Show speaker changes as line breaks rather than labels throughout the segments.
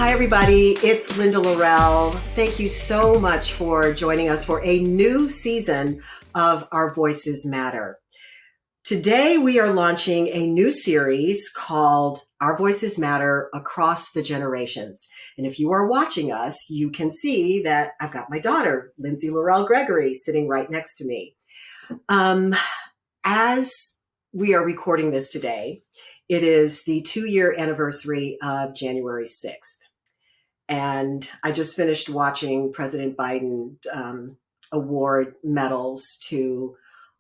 Hi, everybody. It's Linda Lorelle. Thank you so much for joining us for a new season of Our Voices Matter. Today, we are launching a new series called Our Voices Matter Across the Generations. And if you are watching us, you can see that I've got my daughter, Lindsay Lorelle Gregory, sitting right next to me. As we are recording this today, it is the 2-year anniversary of January 6th. And I just finished watching President Biden award medals to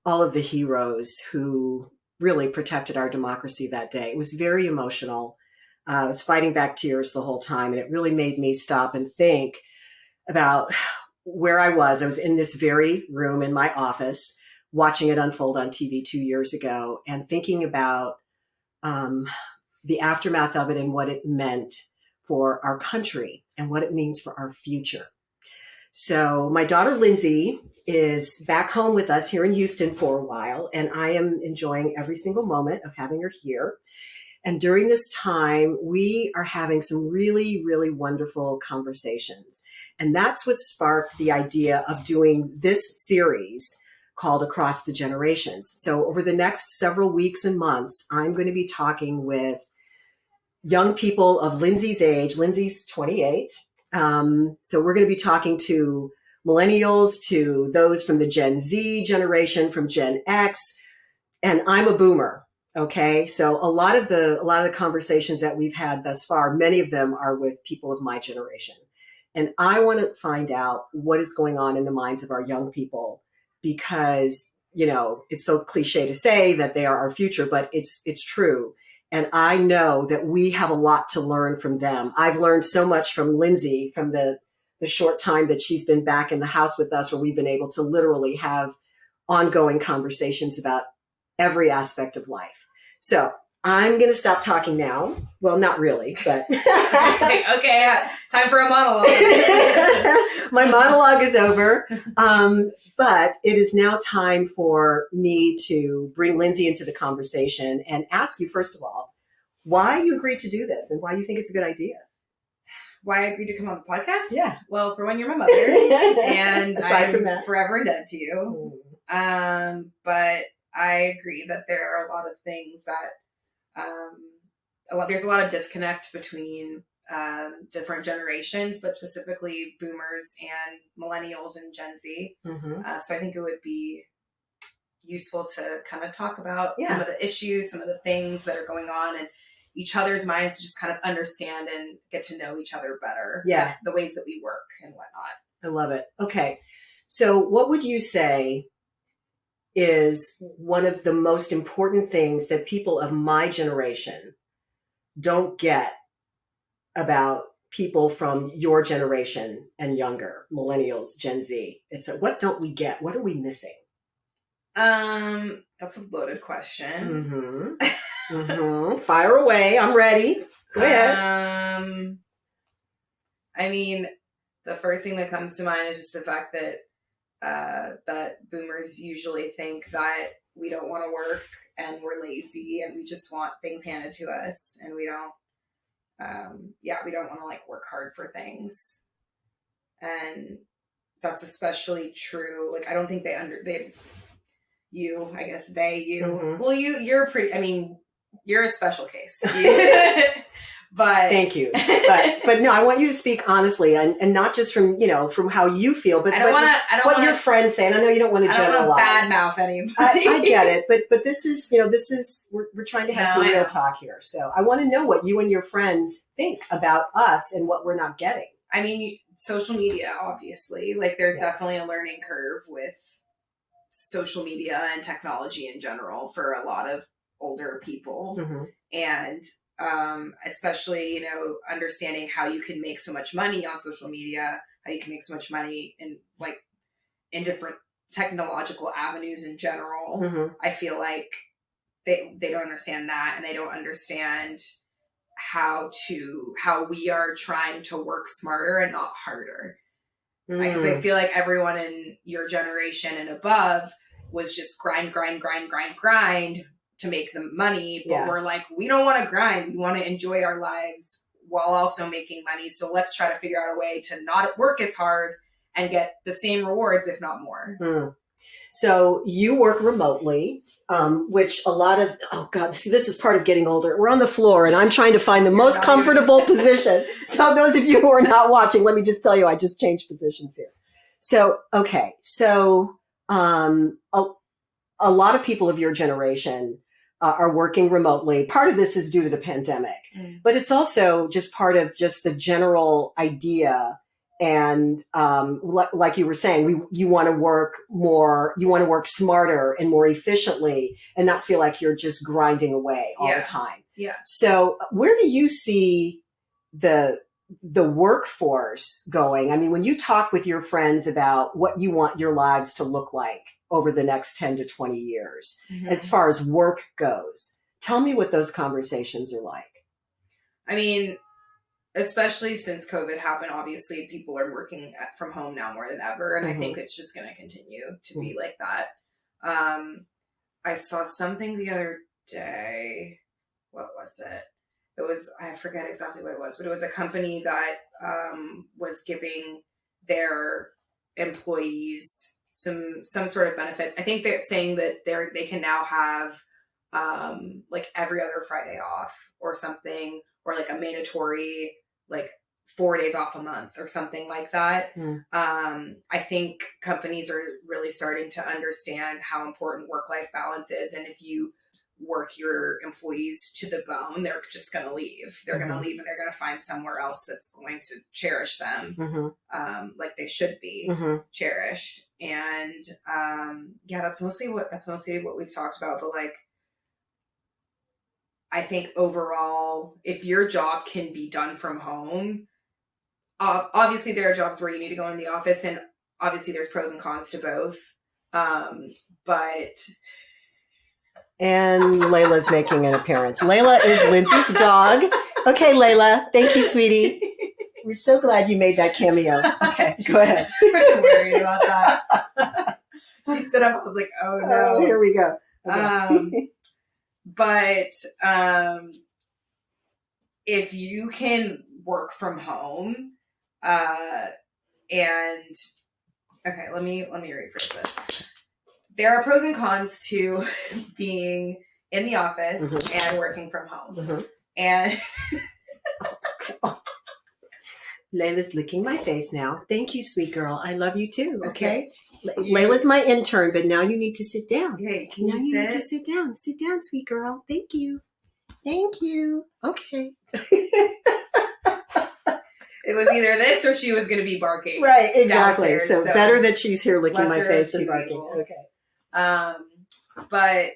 all of the heroes who really protected our democracy that day. It was very emotional. I was fighting back tears the whole time, and it really made me stop and think about where I was. I was in this very room in my office watching it unfold on TV 2 years ago and thinking about the aftermath of it and what it meant for our country and what it means for our future. So my daughter, Lindsay, is back home with us here in Houston for a while, and I am enjoying every single moment of having her here. And during this time, we are having some really, really wonderful conversations. And that's what sparked the idea of doing this series called Across the Generations. So over the next several weeks and months, I'm going to be talking with young people of Lindsay's age. Lindsay's 28. So we're going to be talking to millennials, to those from the Gen Z generation, from Gen X, and I'm a boomer. Okay. So a lot of the conversations that we've had thus far, many of them are with people of my generation. And I want to find out what is going on in the minds of our young people, because, you know, it's so cliche to say that they are our future, but it's true. And I know that we have a lot to learn from them. I've learned so much from Lindsay from the short time that she's been back in the house with us, where we've been able to literally have ongoing conversations about every aspect of life. So I'm going to stop talking now. Well, not really, but.
Okay, time for a monologue.
My monologue is over. But it is now time for me to bring Lindsay into the conversation and ask you, first of all, why you agreed to do this and why you think it's a good idea.
Why I agreed to come on the podcast?
Yeah.
Well, for one, you're my mother, and
Aside from that,
forever indebted to you. But I agree that there are a lot of things that there's a lot of disconnect between different generations, but specifically boomers and millennials and Gen Z.
Mm-hmm.
So I think it would be useful to kind of talk about some of the issues, some of the things that are going on in each other's minds, to just kind of understand and get to know each other better.
Yeah.
The ways that we work and whatnot.
I love it. Okay. So what would you say is one of the most important things that people of my generation don't get about people from your generation and younger, millennials, Gen Z? It's what don't we get? What are we missing?
That's a loaded question.
Mm-hmm. Mm-hmm. Fire away. I'm ready. Go ahead.
I mean, the first thing that comes to mind is just the fact that that boomers usually think that we don't want to work and we're lazy and we just want things handed to us, and we don't want to like work hard for things. And that's especially true. Like, I don't think you.
Mm-hmm.
Well, you're a special case. But
thank you. But no, I want you to speak honestly, and not just from how you feel, but what your friends say. And I know you don't want to generalize.
I don't want to badmouth anybody.
I get it, but this is we're trying to have some real talk here. So I want to know what you and your friends think about us and what we're not getting.
I mean, social media, obviously, like there's definitely a learning curve with social media and technology in general for a lot of older people.
Mm-hmm.
And especially, understanding how you can make so much money on social media, how you can make so much money in different technological avenues in general.
Mm-hmm.
I feel like they don't understand that, and they don't understand how we are trying to work smarter and not harder. Because I feel like everyone in your generation and above was just grind to make the money. But we're like, we don't want to grind. We want to enjoy our lives while also making money. So let's try to figure out a way to not work as hard and get the same rewards, if not more.
Mm. So you work remotely, which a lot of, oh God, see, this is part of getting older. We're on the floor and I'm trying to find the most comfortable position. So those of you who are not watching, let me just tell you, I just changed positions here. So, okay. So, a lot of people of your generation are working remotely. Part of this is due to the pandemic, but it's also just part of just the general idea. And like you were saying, you want to work more, you want to work smarter and more efficiently and not feel like you're just grinding away all the time.
Yeah.
So where do you see the workforce going? I mean, when you talk with your friends about what you want your lives to look like over the next 10 to 20 years, as far as work goes, tell me what those conversations are like. I
mean, especially since COVID happened, obviously people are working from home now more than ever. And I think it's just going to continue to be like that. I saw something the other day. What was it? It was, I forget exactly what it was, but it was a company that was giving their employees some sort of benefits. I think they're saying that they can now have like every other Friday off or something, or like a mandatory like 4 days off a month or something like that. I think companies are really starting to understand how important work-life balance is. And if you work your employees to the bone, they're just going to leave. They're going to leave and they're going to find somewhere else that's going to cherish them like they should be cherished. And yeah, that's mostly what we've talked about. But like, I think overall, if your job can be done from home, obviously there are jobs where you need to go in the office, and obviously there's pros and cons to both. But and
Layla's making an appearance. Layla is Lindsay's dog. Okay, Layla. Thank you, sweetie. We're so glad you made that cameo. Okay, go ahead.
I was worried about that. She stood up. I was like, oh no.
Oh, here we go. Okay.
But if you can work from home, and okay, let me rephrase this. There are pros and cons to being in the office and working from home. And
Layla's licking my face now. Thank you, sweet girl. I love you too. Okay. Layla's my intern, but now you need to sit down.
Hey,
you need to sit down. Sit down, sweet girl. Thank you. Thank you. Okay.
It was either this or she was going to be barking.
Right, exactly. So better that she's here licking my face and barking.
Evils. Okay. But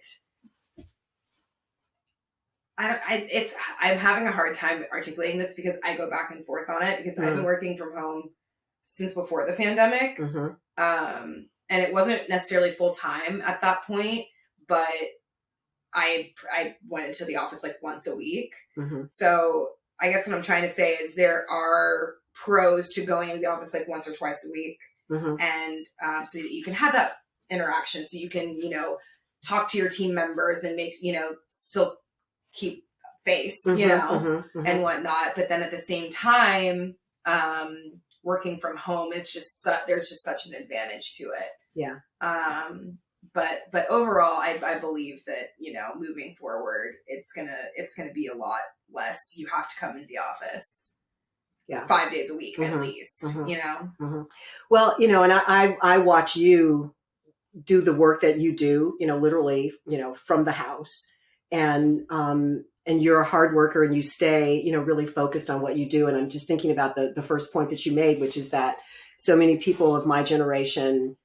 I'm having a hard time articulating this because I go back and forth on it because I've been working from home since before the pandemic. And it wasn't necessarily full time at that point, but I went into the office like once a week. So I guess what I'm trying to say is there are pros to going into the office like once or twice a week. And so that you can have that interaction, so you can, talk to your team members and make, still keep face, and whatnot. But then at the same time, working from home is just, there's just such an advantage to it.
Yeah.
But overall, I believe that, moving forward, it's gonna be a lot less. You have to come into the office 5 days a week at least,
Well, and I watch you do the work that you do, literally, from the house, and you're a hard worker and you stay, really focused on what you do. And I'm just thinking about the first point that you made, which is that so many people of my generation,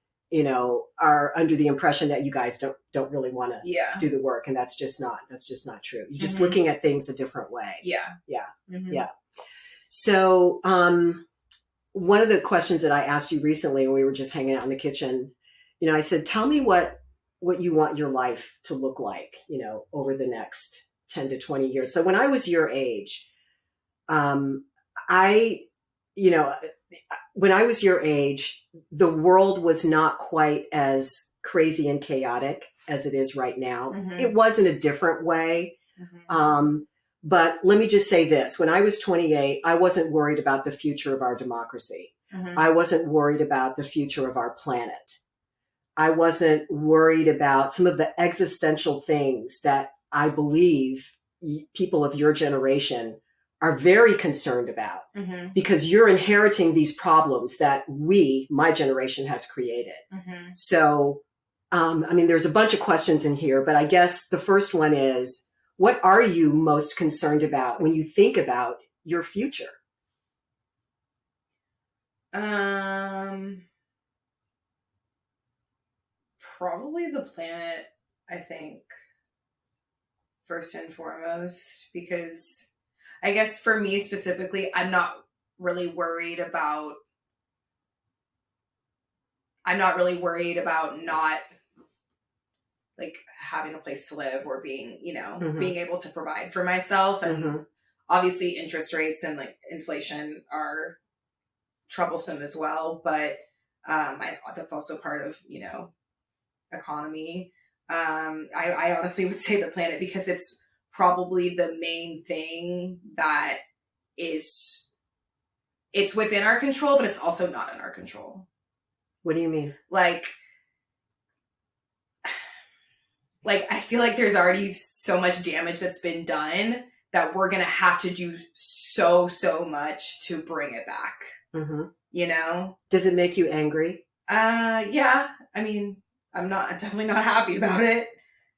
are under the impression that you guys don't really want to do the work. And that's just not true. You're just looking at things a different way. Yeah. So, one of the questions that I asked you recently when we were just hanging out in the kitchen, I said, tell me what you want your life to look like, over the next 10 to 20 years. So when I was your age, when I was your age, the world was not quite as crazy and chaotic as it is right now. It was in a different way. But let me just say this. When I was 28, I wasn't worried about the future of our democracy. I wasn't worried about the future of our planet. I wasn't worried about some of the existential things that I believe people of your generation are very concerned about, because you're inheriting these problems that my generation, has created. So, I mean, there's a bunch of questions in here, but I guess the first one is, what are you most concerned about when you think about your future?
Probably the planet, I think, first and foremost, because I guess for me specifically, really worried about I'm not really worried about not like having a place to live or being, being able to provide for myself. And obviously interest rates and like inflation are troublesome as well. But that's also part of, economy. I honestly would say the planet, because it's probably the main thing that it's within our control, but it's also not in our control.
What do you mean?
Like I feel like there's already so much damage that's been done that we're going to have to do so much to bring it back.
Does it make you angry?
Yeah. I mean, I'm definitely not happy about it.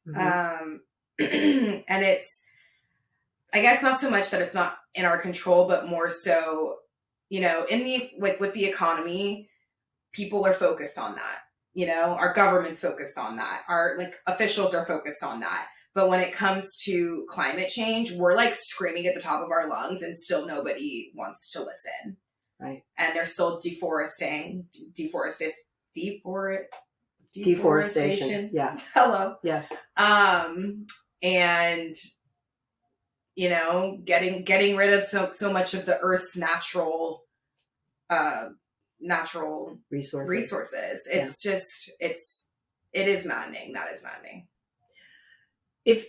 And it's, I guess not so much that it's not in our control, but more so, with the economy, people are focused on that. Our government's focused on that. Our officials are focused on that. But when it comes to climate change, we're screaming at the top of our lungs and still nobody wants to listen.
Right.
And they're still deforestation.
Yeah.
Hello.
Yeah.
And getting rid of so much of the Earth's natural resources. It's just it is maddening. That is maddening.
If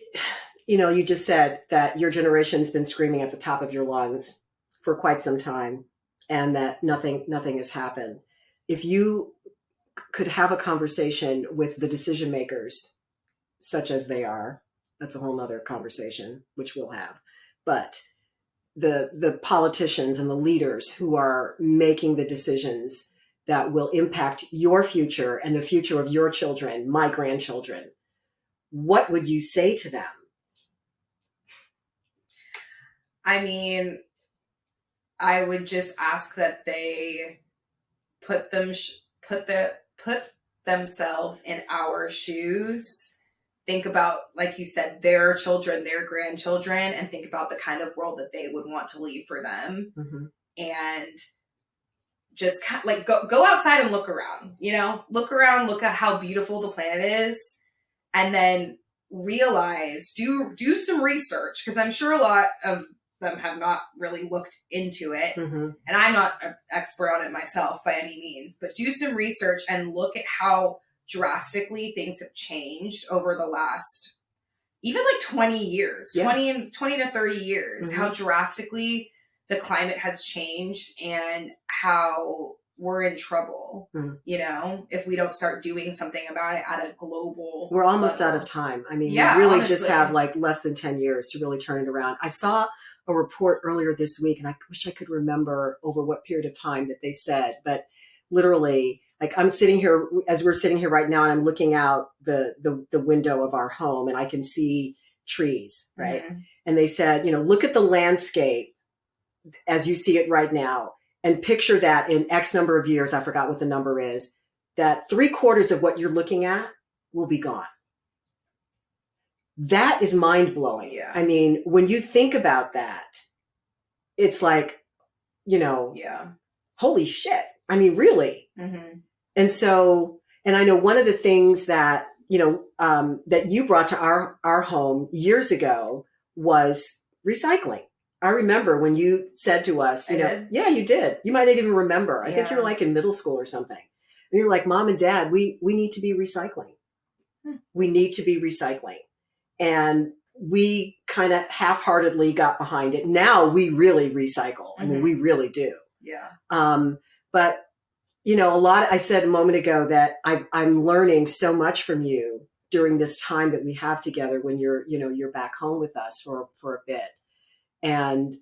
you just said that your generation's been screaming at the top of your lungs for quite some time, and that nothing has happened. If you could have a conversation with the decision makers, such as they are, that's a whole nother conversation, which we'll have. But the politicians and the leaders who are making the decisions that will impact your future and the future of your children, my grandchildren, what would you say to them?
I mean, I would just ask that they put themselves in our shoes. Think about, like you said, their children, their grandchildren, and think about the kind of world that they would want to leave for them. And just go outside and look around, look at how beautiful the planet is, and then realize, do some research, because I'm sure a lot of them have not really looked into it. And I'm not an expert on it myself by any means, but do some research and look at how drastically things have changed over the last even 20 years, 20 to 30 years, how drastically the climate has changed and how we're in trouble, if we don't start doing something about it at a global
We're almost out of time. I mean, we really honestly just have less than 10 years to really turn it around. I saw a report earlier this week, and I wish I could remember over what period of time that they said, but literally, I'm sitting here, as we're sitting here right now, and I'm looking out the window of our home, and I can see trees, right? And they said, look at the landscape as you see it right now, and picture that in X number of years, I forgot what the number is, that 3/4 of what you're looking at will be gone. That is mind blowing.
Yeah.
I mean, when you think about that, it's holy shit. I mean, really. And so, and I know one of the things that, that you brought to our home years ago was recycling. I remember when you said to us,
did?
Yeah, you did. You might not even remember. I think you were in middle school or something. And you were like, Mom and Dad, we need to be recycling. We need to be recycling. And we kind of half-heartedly got behind it. Now we really recycle. I mean, we really do.
Yeah.
But I said a moment ago that I'm learning so much from you during this time that we have together when you're back home with us for a bit. And,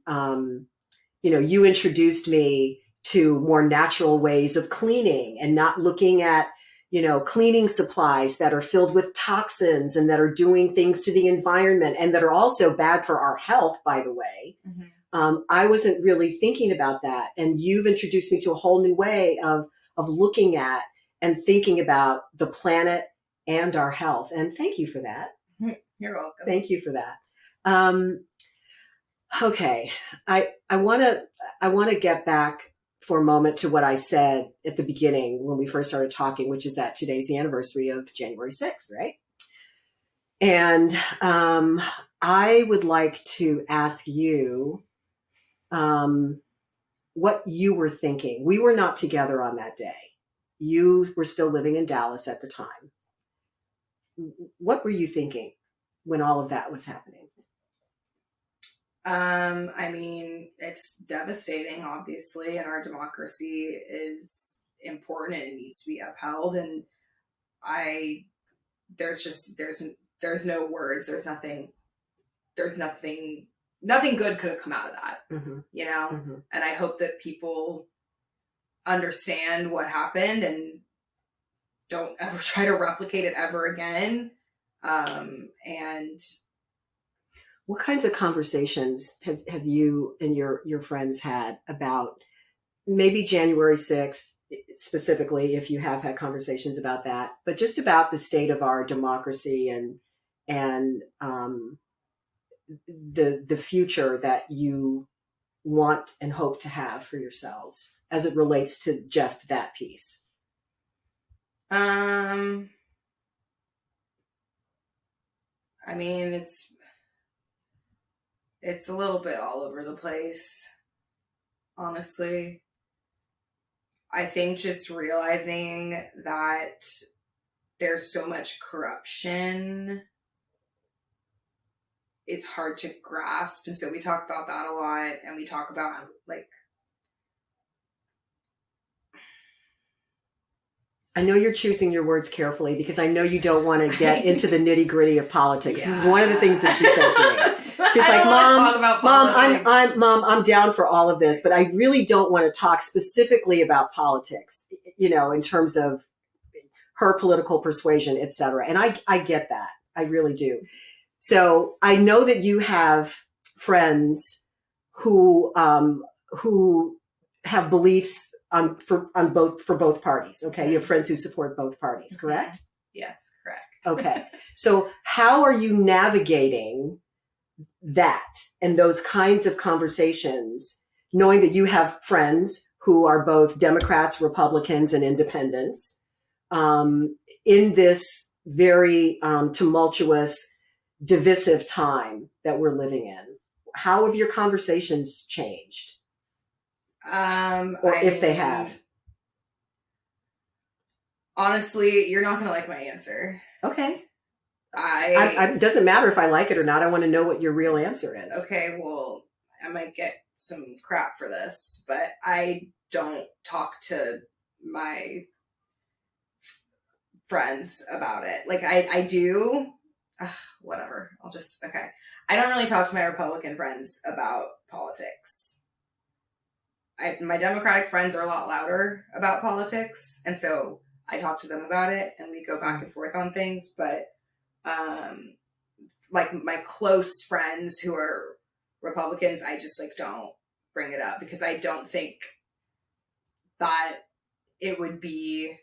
you introduced me to more natural ways of cleaning and not looking at, cleaning supplies that are filled with toxins and that are doing things to the environment and that are also bad for our health, by the way. I wasn't really thinking about that. And you've introduced me to a whole new way of looking at and thinking about the planet and our health. And thank you for that.
You're welcome.
Thank you for that. Okay. I want to get back for a moment to what I said at the beginning when we first started talking, which is that today's the anniversary of January 6th, right? And I would like to ask you what you were thinking. We were not together on that day. You were still living in Dallas at the time. What were you thinking when all of that was happening?
I mean, it's devastating, obviously, and our democracy is important and it needs to be upheld. And there's no words. Nothing good could have come out of that, And I hope that people understand what happened and don't ever try to replicate it ever again. And
what kinds of conversations have you and your friends had about maybe January 6th specifically, if you have had conversations about that, but just about the state of our democracy and the future that you want and hope to have for yourselves as it relates to just that piece?
I mean, it's a little bit all over the place, honestly. I think just realizing that there's so much corruption is hard to grasp. And so we talk about that a lot, and we talk about
I know you're choosing your words carefully because I know you don't want to get into the nitty gritty of politics. Yeah. This is one of the things that she said to me. She's like, Mom, I'm down for all of this, but I really don't want to talk specifically about politics, in terms of her political persuasion, et cetera. And I get that. I really do. So I know that you have friends who have beliefs for both parties. Okay. You have friends who support both parties, correct?
Yes, correct.
Okay. So how are you navigating that and those kinds of conversations, knowing that you have friends who are both Democrats, Republicans, and independents, in this very tumultuous, divisive time that we're living in? How have your conversations changed? If they have.
Honestly, you're not going to like my answer.
Okay. It doesn't matter if I like it or not. I want to know what your real answer is.
Okay, well, I might get some crap for this, but I don't talk to my friends about it. Like, I do. Whatever. Okay. I don't really talk to my Republican friends about politics. My Democratic friends are a lot louder about politics, and so I talk to them about it, and we go back and forth on things. But like my close friends who are Republicans, I just don't bring it up because I don't think that it would be.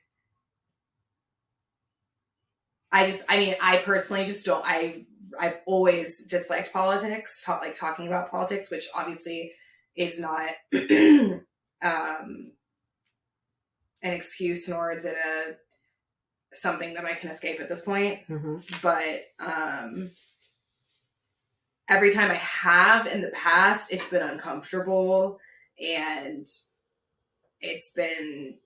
I personally just don't. I've always disliked politics, talking about politics, which obviously is not an excuse, nor is it something that I can escape at this point.
Mm-hmm.
But every time I have in the past, it's been uncomfortable, and it's been,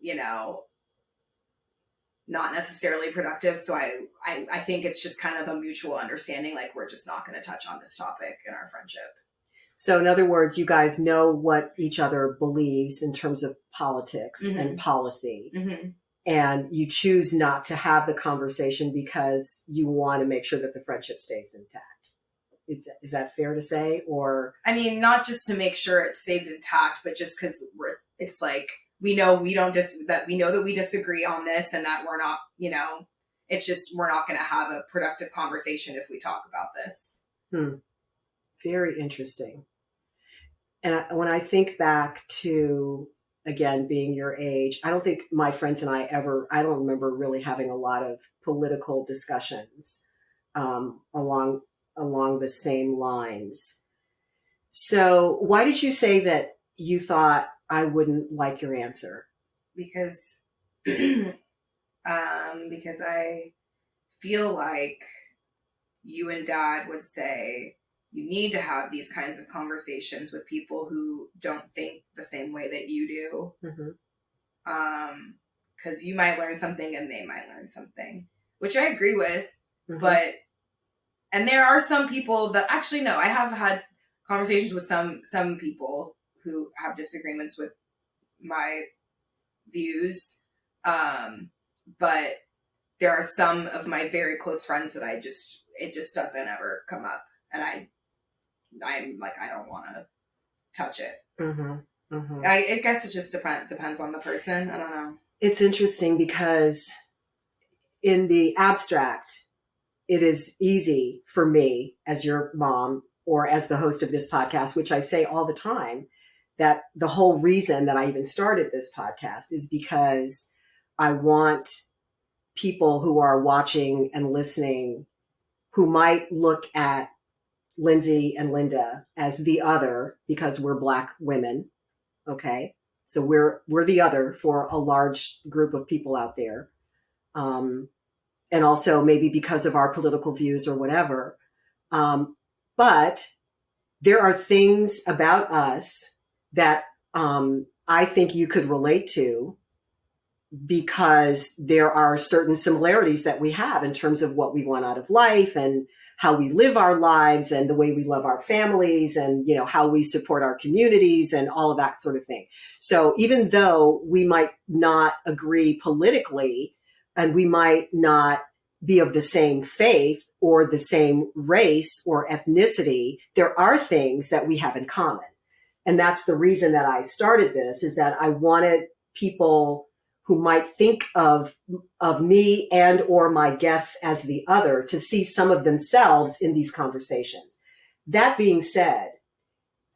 not necessarily productive. So I think it's just kind of a mutual understanding, like we're just not going to touch on this topic in our friendship.
So in other words, you guys know what each other believes in terms of politics and policy. And you choose not to have the conversation because you want to make sure that the friendship stays intact. Is that fair to say? Or
I mean, not just to make sure it stays intact, but just because it's like we know that we disagree on this, and that we're not, it's just we're not going to have a productive conversation if we talk about this.
Very interesting. And when I think back to, again, being your age, I don't think my friends and I don't remember really having a lot of political discussions along the same lines. So why did you say that you thought I wouldn't like your answer?
Because because I feel like you and Dad would say you need to have these kinds of conversations with people who don't think the same way that you do. Because you might learn something and they might learn something, which I agree with. And there are some people that actually, no, I have had conversations with some people who have disagreements with my views. But there are some of my very close friends that it just doesn't ever come up. And I'm like, I don't want to touch it. I guess it just depends on the person. I don't know.
It's interesting because in the abstract, it is easy for me as your mom or as the host of this podcast, which I say all the time, that the whole reason that I even started this podcast is because I want people who are watching and listening who might look at Lindsay and Linda as the other because we're Black women. Okay. So we're the other for a large group of people out there. And also maybe because of our political views or whatever. But there are things about us that I think you could relate to because there are certain similarities that we have in terms of what we want out of life and how we live our lives and the way we love our families and, how we support our communities and all of that sort of thing. So even though we might not agree politically and we might not be of the same faith or the same race or ethnicity, there are things that we have in common. And that's the reason that I started this, is that I wanted people who might think of me and or my guests as the other to see some of themselves in these conversations. That being said,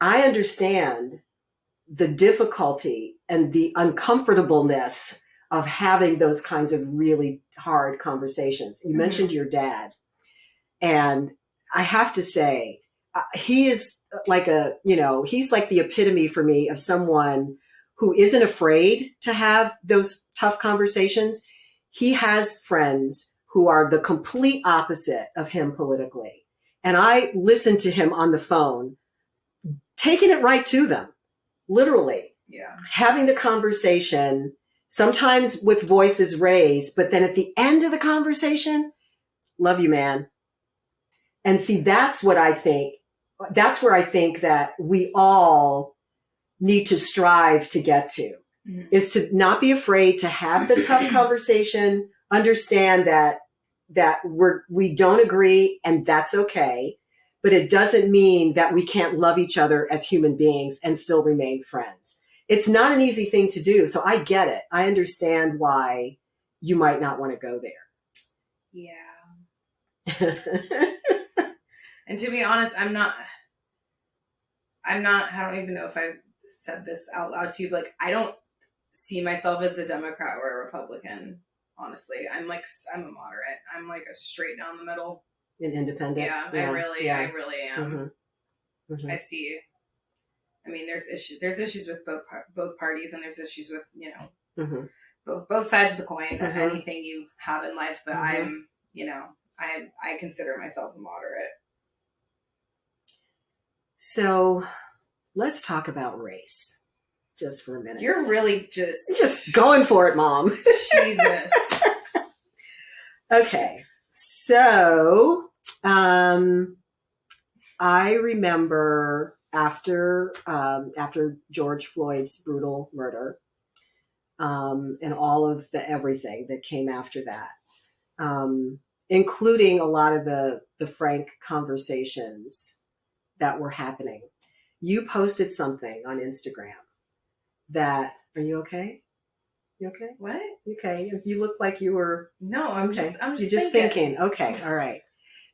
I understand the difficulty and the uncomfortableness of having those kinds of really hard conversations. You mentioned your dad, and I have to say, he is like he's like the epitome for me of someone who isn't afraid to have those tough conversations. He has friends who are the complete opposite of him politically. And I listen to him on the phone, taking it right to them, literally.
Yeah. Having the
conversation, sometimes with voices raised, but then at the end of the conversation, love you, man. And see, that's where I think that we all need to strive to get to, is to not be afraid to have the tough conversation, understand that we don't agree and that's okay, but it doesn't mean that we can't love each other as human beings and still remain friends. It's not an easy thing to do. So I get it. I understand why you might not want to go there.
Yeah. And to be honest, I don't even know if I said this out loud to you, but I don't see myself as a Democrat or a Republican. Honestly, I'm a moderate. I'm like a straight down the middle.
An independent.
Yeah, I really am. I see. I mean, there's issues with both parties, and there's issues with both sides of the coin. Anything you have in life, but I'm I consider myself a moderate.
So let's talk about race just for a minute.
You're really just
going for it, Mom.
Jesus.
Okay. So, I remember after George Floyd's brutal murder, and all of the everything that came after that, including a lot of the frank conversations that were happening. You posted something on Instagram that, are you okay? You okay?
What?
Okay. You look like you were.
No, I'm
Okay.
just
You're just thinking. Okay. All right.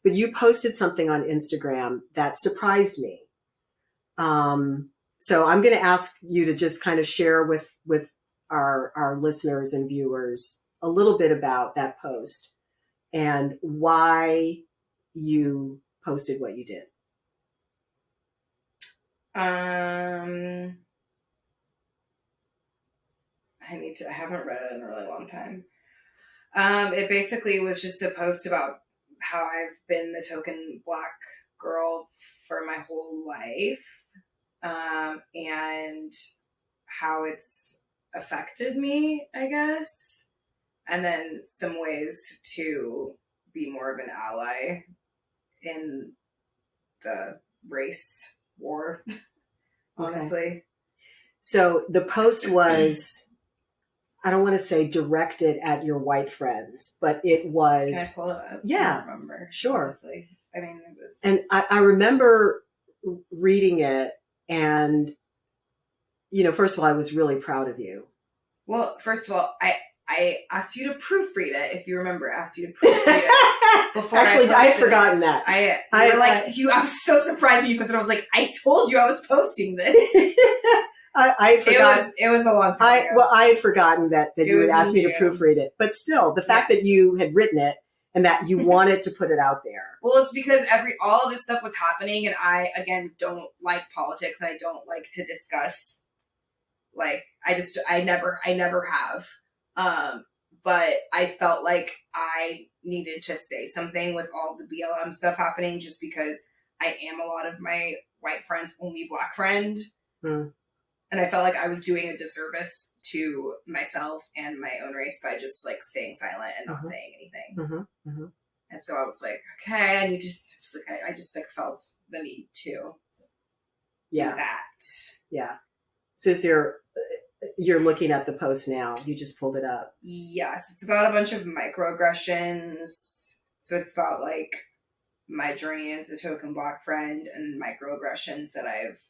But you posted something on Instagram that surprised me. So I'm going to ask you to just kind of share with our listeners and viewers a little bit about that post and why you posted what you did.
I haven't read it in a really long time. It basically was just a post about how I've been the token Black girl for my whole life, and how it's affected me, I guess, and then some ways to be more of an ally in the race war, honestly.
Okay. So the post was, I don't want to say directed at your white friends, but it was.
Can I pull it up?
Yeah.
I don't remember.
Sure.
Honestly. I mean, it was.
And I remember reading it, and, first of all, I was really proud of you.
Well, first of all, I asked you to proofread it. If you remember, I asked you to proofread it before.
Actually, I had forgotten that.
I was so surprised when you posted. I was like, I told you I was posting this.
I forgot.
It was a long time ago.
Well, I had forgotten that you had asked me to proofread it. But still, the fact that you had written it and that you wanted to put it out there.
Well, it's because all of this stuff was happening, and I, again, don't like politics, and I don't like to discuss. Like, I never have. But I felt like I needed to say something with all the BLM stuff happening, just because I am a lot of my white friends' only Black friend.
Mm.
And I felt like I was doing a disservice to myself and my own race by just like staying silent and not saying anything.
Mm-hmm. Mm-hmm.
And so I was like, okay, I need to, I just like felt the need to do that.
Yeah. So you're looking at the post now. You just pulled it up.
Yes. It's about a bunch of microaggressions. So it's about like my journey as a token Black friend and microaggressions that I've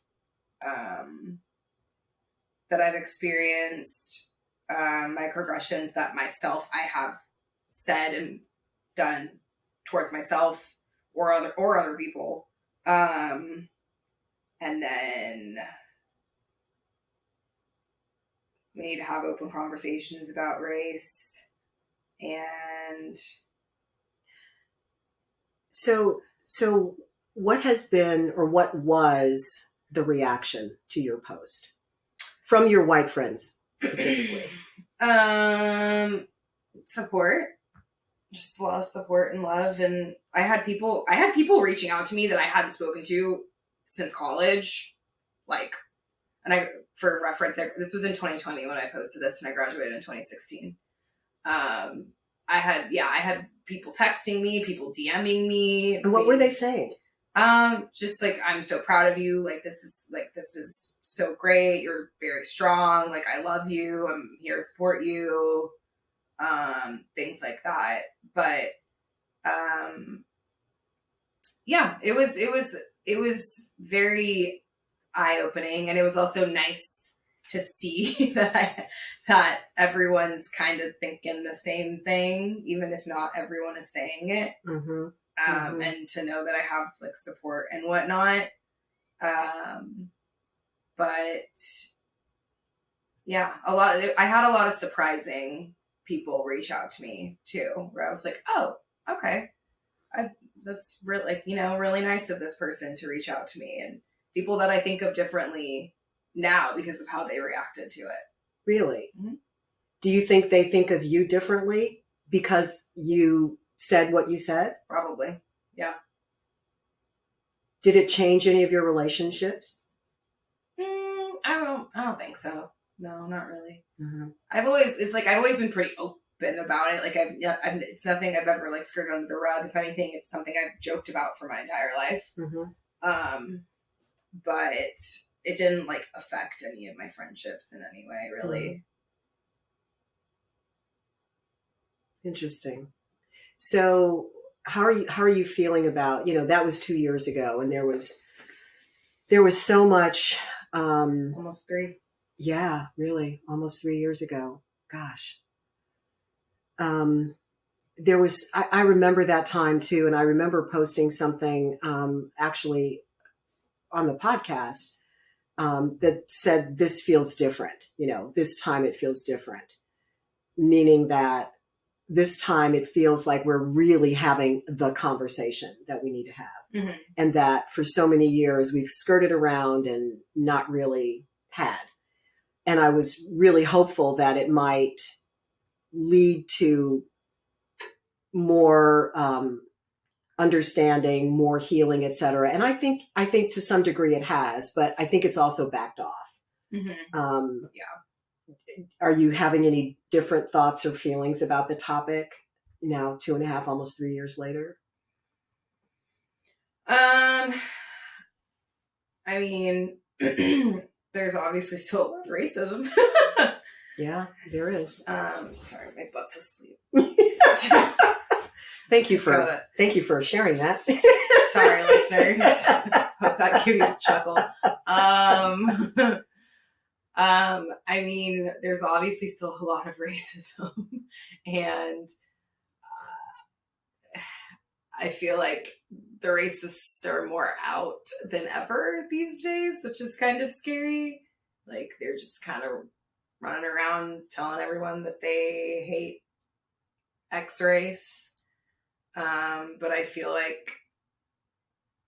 experienced, microaggressions that I have said and done towards myself or other people. And then we need to have open conversations about race. And
so what has been, or what was the reaction to your post from your white friends specifically?
Support. Just a lot of support and love. And I had people reaching out to me that I hadn't spoken to since college. Like, and for reference, this was in 2020 when I posted this, and I graduated in 2016. I had people texting me, people DMing me.
And what were they saying?
Just like, I'm so proud of you. This is so great. You're very strong. Like, I love you. I'm here to support you. Things like that. But, it was very eye-opening, and it was also nice to see that everyone's kind of thinking the same thing, even if not everyone is saying it.
Mm-hmm.
And to know that I have like support and whatnot. But yeah, I had a lot of surprising people reach out to me too, where I was like, oh, okay. That's really, really nice of this person to reach out to me, and people that I think of differently now because of how they reacted to it.
Really?
Mm-hmm.
Do you think they think of you differently because you said what you said?
Probably. Yeah.
Did it change any of your relationships?
I don't think so. No, not really.
Mm-hmm.
I've always been pretty open about it. Like it's nothing I've ever like skirted under the rug. If anything, it's something I've joked about for my entire life. But it didn't like affect any of my friendships in any way, really.
Interesting. So how are you feeling about, that was 2 years ago, and there was so much,
Almost 3.
Yeah, really, almost 3 years ago. Gosh. I remember that time too, and I remember posting something, actually on the podcast, that said, this feels different, this time it feels different, meaning that this time it feels like we're really having the conversation that we need to have. And that for so many years we've skirted around and not really had. And I was really hopeful that it might lead to more understanding, more healing, et cetera. And I think to some degree it has, but I think it's also backed off. Are you having any different thoughts or feelings about the topic now, 2.5, almost 3 years later?
I mean, there's obviously still a lot of racism.
Yeah, there is.
Sorry, my butt's asleep.
Thank you for sharing that.
Sorry, listeners. Hope that gave you a chuckle. I mean, there's obviously still a lot of racism, and I feel like the racists are more out than ever these days, which is kind of scary. Like, they're just kind of running around telling everyone that they hate X race. But I feel like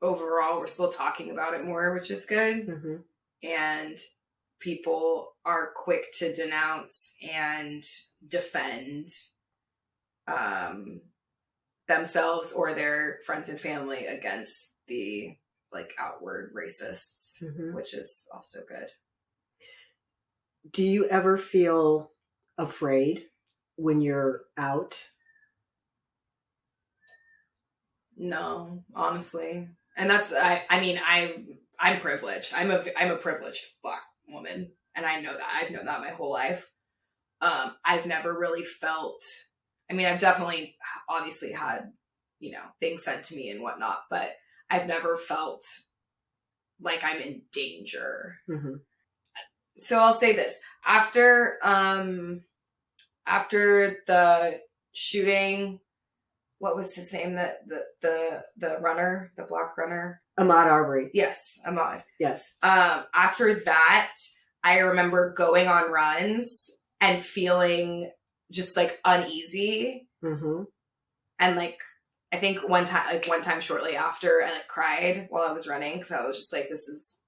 overall we're still talking about it more, which is good. And people are quick to denounce and defend themselves or their friends and family against the like outward racists, which is also good.
Do you ever feel afraid when you're out?
No, honestly. And that's I'm privileged. I'm a privileged Black woman, and I know that. I've known that my whole life. I've never really felt, I've definitely obviously had, things said to me and whatnot, but I've never felt like I'm in danger. So I'll say this. After the shooting, what was his name? The runner, the Black runner?
Ahmaud Arbery.
Yes, Ahmaud.
Yes.
After that, I remember going on runs and feeling just like uneasy. And like, I think one time shortly after, I like cried while I was running because I was just like, "This is."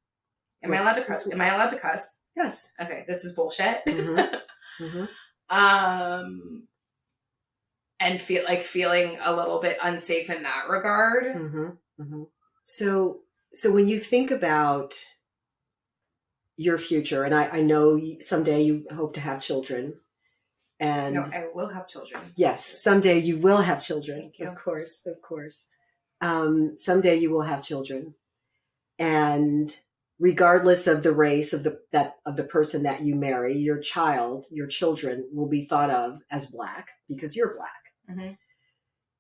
Am I allowed to cuss? Am I allowed to cuss?
Yes.
Okay, this is bullshit. And feeling a little bit unsafe in that regard.
So when you think about your future, and I know someday you hope to have children, and
no, I will have children.
Yes, someday you will have children.
Thank you.
Of course. Someday you will have children, and regardless of the race of the person that you marry, your children will be thought of as Black because you're Black.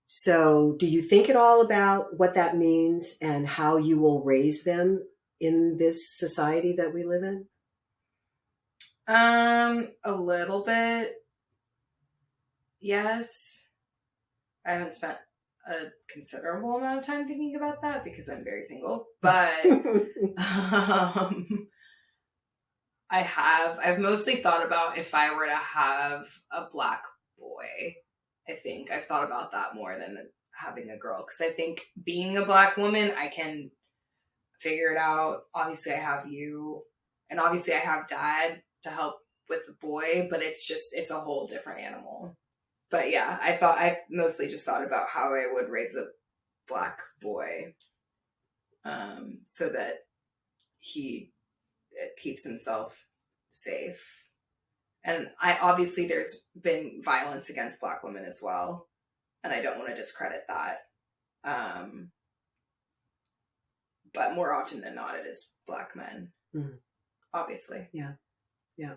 So do you think at all about what that means and how you will raise them in this society that we live in?
A little bit. Yes. I haven't spent a considerable amount of time thinking about that because I'm very single, but I've mostly thought about if I were to have a Black boy. I think I've thought about that more than having a girl, because I think being a Black woman, I can figure it out. Obviously I have you, and obviously I have Dad to help with the boy, but it's a whole different animal. But yeah, I've mostly just thought about how I would raise a Black boy, so that he keeps himself safe And obviously there's been violence against Black women as well. And I don't want to discredit that. But more often than not, it is Black men, obviously.
Yeah. Yeah.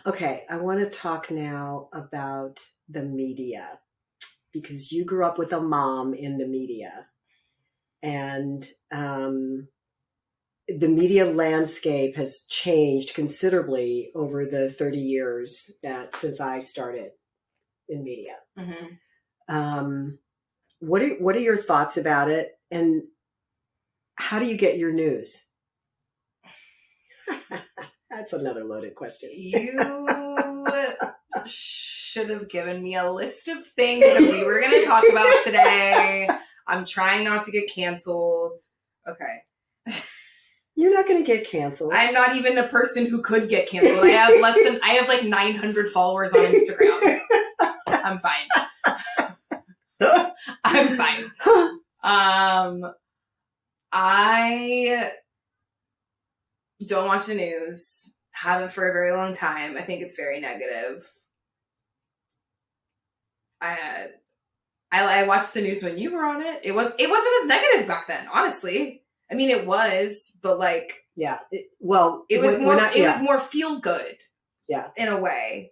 Okay. I want to talk now about the media, because you grew up with a mom in the media, and the media landscape has changed considerably over the 30 years since I started in media. What are your thoughts about it, and how do you get your news? That's another loaded question.
You should have given me a list of things that we were going to talk about today. I'm trying not to get canceled. Okay.
You're not going to get canceled.
I'm not even a person who could get canceled. I have like 900 followers on Instagram. I'm fine. I'm fine. I don't watch the news. Haven't for a very long time. I think it's very negative. I watched the news when you were on it. It wasn't as negative back then, honestly. I mean, it was, but like,
yeah.
It was more feel good.
Yeah,
in a way.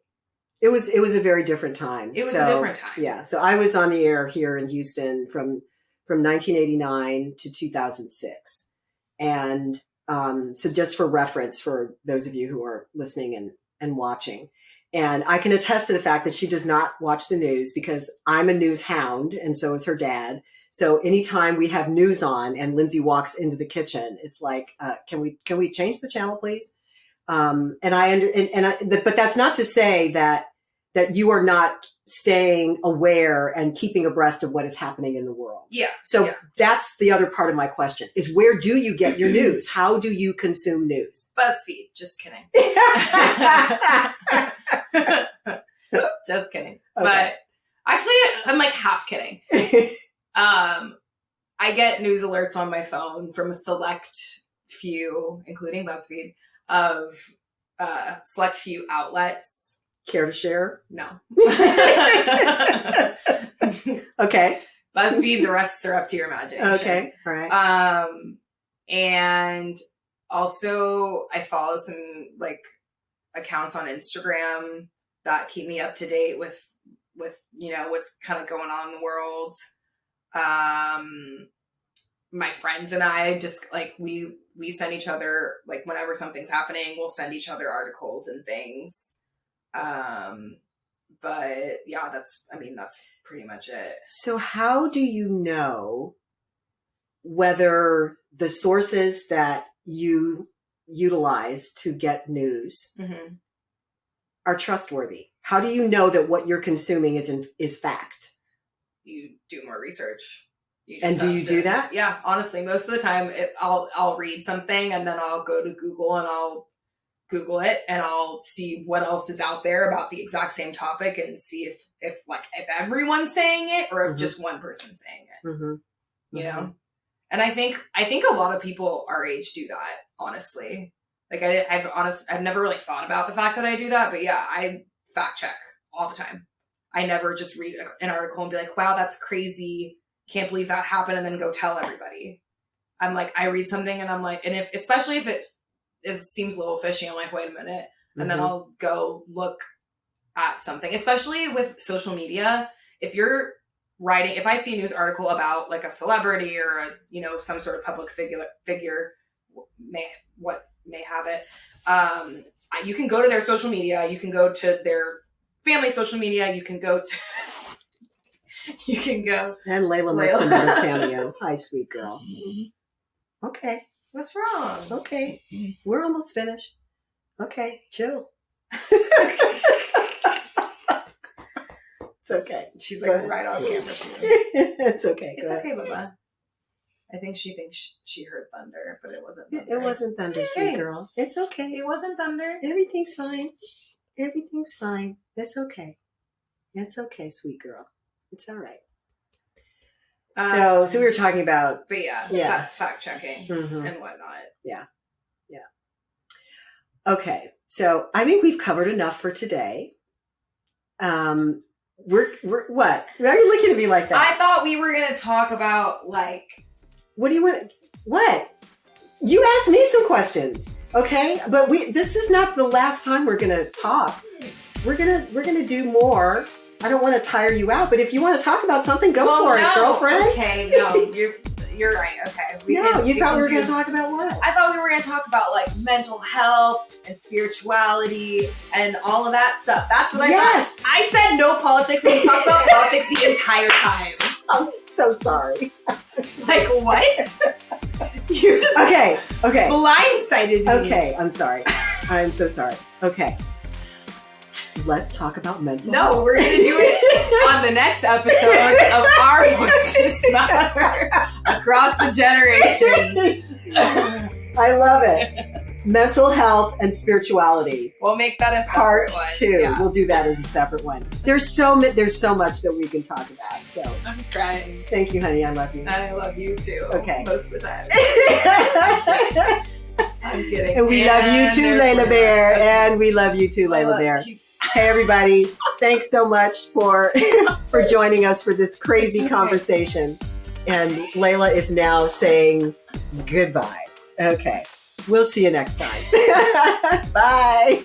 It was a very different time.
It was a different time.
Yeah. So I was on the air here in Houston from 1989 to 2006, and so just for reference for those of you who are listening and watching. And I can attest to the fact that she does not watch the news, because I'm a news hound, and so is her dad. So anytime we have news on and Lindsay walks into the kitchen, it's like, can we change the channel, please? But that's not to say that you are not staying aware and keeping abreast of what is happening in the world.
Yeah.
So that's the other part of my question, is where do you get your news? How do you consume news?
BuzzFeed. Just kidding. Just kidding. Okay. But actually, I'm like half kidding. I get news alerts on my phone from a select few, including BuzzFeed, of select few outlets.
Care to share?
No.
Okay.
BuzzFeed, the rest are up to your imagination.
Okay. All right.
And also I follow some like accounts on Instagram that keep me up to date with what's kind of going on in the world. My friends and I just like we send each other, like, whenever something's happening, we'll send each other articles and things. But yeah, that's pretty much it.
So how do you know whether the sources that you utilize to get news are trustworthy? How do you know that what you're consuming is fact?
You do more research.
And do you do that?
Yeah, honestly, most of the time I'll read something and then I'll go to Google and I'll Google it and I'll see what else is out there about the exact same topic and see if everyone's saying it or if just one person's saying it. You know? And I think a lot of people our age do that, honestly. Like I've never really thought about the fact that I do that, but yeah, I fact check all the time. I never just read an article and be like, wow, that's crazy. Can't believe that happened. And then go tell everybody. I'm like, I read something and I'm like, and especially if it seems a little fishy, I'm like, wait a minute. And then I'll go look at something, especially with social media. If I see a news article about like a celebrity or some sort of public figure may have it. You can go to their social media. You can go to their family social media. You can go.
And Layla makes another cameo. Hi, sweet girl. Okay.
What's wrong?
Okay. We're almost finished. Okay. Chill. It's okay.
She's like right on camera too.
It's okay.
It's okay, Bubba. I think she thinks she heard thunder, but it wasn't thunder.
It wasn't thunder, sweet girl. It's okay.
It wasn't thunder.
Everything's fine. Everything's fine. It's okay. It's okay, sweet girl. It's all right. So we were talking about,
but fact checking and whatnot.
Yeah. Okay. So I think we've covered enough for today. We're what? Why are you looking at me like that?
I thought we were gonna talk about like.
What do you want? What? You asked me some questions, okay? But this is not the last time we're gonna talk. We're gonna do more. I don't want to tire you out, but if you want to talk about something, go for it, girlfriend.
Okay, no, you're right. Okay,
you thought we were gonna talk about what?
I thought we were gonna talk about like mental health and spirituality and all of that stuff. That's what I thought. I said no politics, and we talked about politics the entire time.
I'm so sorry.
Like what? You just
okay.
blindsided me.
Okay, I'm sorry. I'm so sorry. Okay. Let's talk about mental health.
No, we're going to do it on the next episode of Our Voices Matter Across the Generation.
I love it. Mental health and spirituality.
We'll make that a
part
separate one.
2.
Yeah.
We'll do that as a separate one. There's so much that we can talk about. So
I'm crying.
Thank you, honey. I love you.
And I love you too.
Okay.
Most of the time. I'm kidding.
And we love you too, Layla Bear. And we love you too, Layla Bear. Hey, everybody. Thanks so much for joining us for this crazy conversation. And Layla is now saying goodbye. Okay. We'll see you next time. Bye.